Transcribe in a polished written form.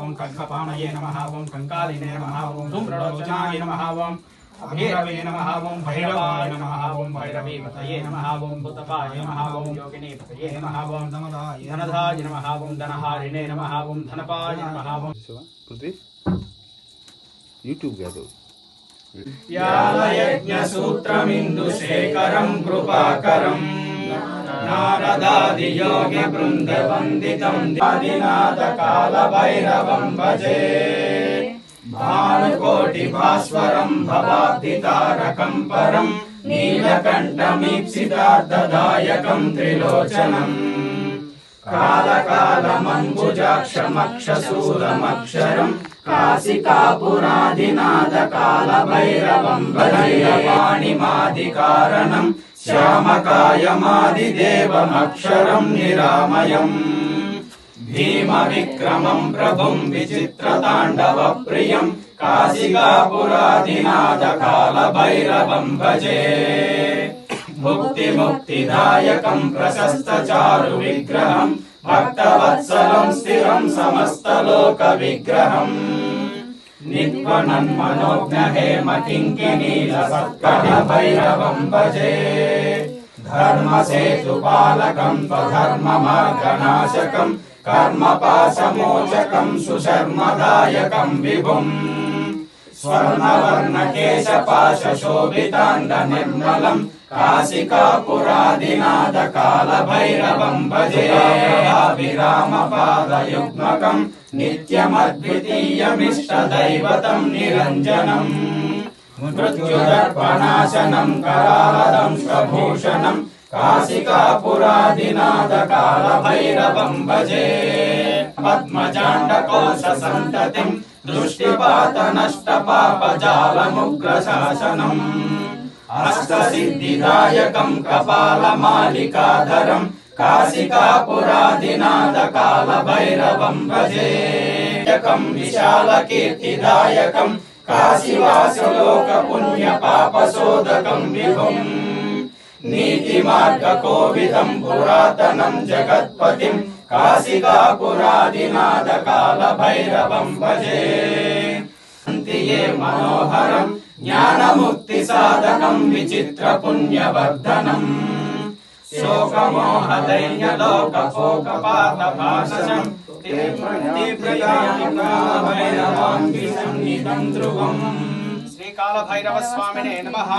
ओं खड्गपाणये नमः ओं कंकालिने नमः ओं धूम्रलोचनाय नमः ओं अभैरवे नमः ओं भैरवाय नमः ओं भैरवीपतये नमः ओं भूतपाय नमः ओं योगिनीपतये नमः ओं धनधाय नमः ओं धनहारिणे नमः ओं धनपाय नमः ओं पृथ्वी यूट्यूब కాదు यालयज्ञसूत्रमिन्दुशेखरं कृपाकरं नारदादियोगि वृन्दवन्दितं आदिनाथकालभैरवं भजे भानुकोटिभास्वरं भवाब्धितारकं परं नीलकण्ठमीप्सितार्थदायकं त्रिलोचनम् कालकालमम्बुजाक्षमक्षशूलमक्षरं काशिकापुरादिनाथकालभैरवं भैरवाणिमादिकारणं श्यामकायमादिदेवमक्षरं निरामयम् भीमविक्रमं प्रभुं विचित्रताण्डवप्रियं काशिकापुरादिनाथकालभैरवं भजे मुक्तिदायकं प्रशस्तचारुविग्रहं भक्तवत्सलं स्थिरं समस्तलोकविग्रहम् नित्वनन्मनोज्ञहेमकिङ्किनीलसत्करभैरवं भजे धर्मसेतुपालकं स्वधर्ममार्गनाशकं कर्मपाशमोचकं सुशर्मदायकं विभुम् स्वर्णवर्णकेशपाशोभिताण्डनिर्मलं काशिकापुरादिनाथकालभैरवं भजे विरामपादयुग्मकं नित्यमद्वितीयमिष्टदैवतं निरञ्जनम् मृत्युदर्पनाशनं करालदंशभूषणं काशिकापुरादिनाथकालभैरवं भजे पद्मजाण्डकोशसन्ततिं दृष्टिपातनष्टपापजालमुग्रशासनम् अष्टसिद्धिदायकं कपालमालिकाधरं काशिकापुरादिनाथकालभैरवं भजे विशालकीर्तिदायकं काशीवासलोकपुण्यपापशोधकं विभुम् नीतिमार्गकोविदं पुरातनं जगत्पतिं काशिकापुरादिनाथकालभैरवं भजे ये मनोहरं ज्ञानमुक्तिसाधकं विचित्रपुण्यवर्धनम् शोकमोहदैन्यलोकपोकपातभाषं तीव्रयामिकालभैरवाङ्गिसन्निधं ध्रुवम् श्रीकालभैरवस्वामिने नमः।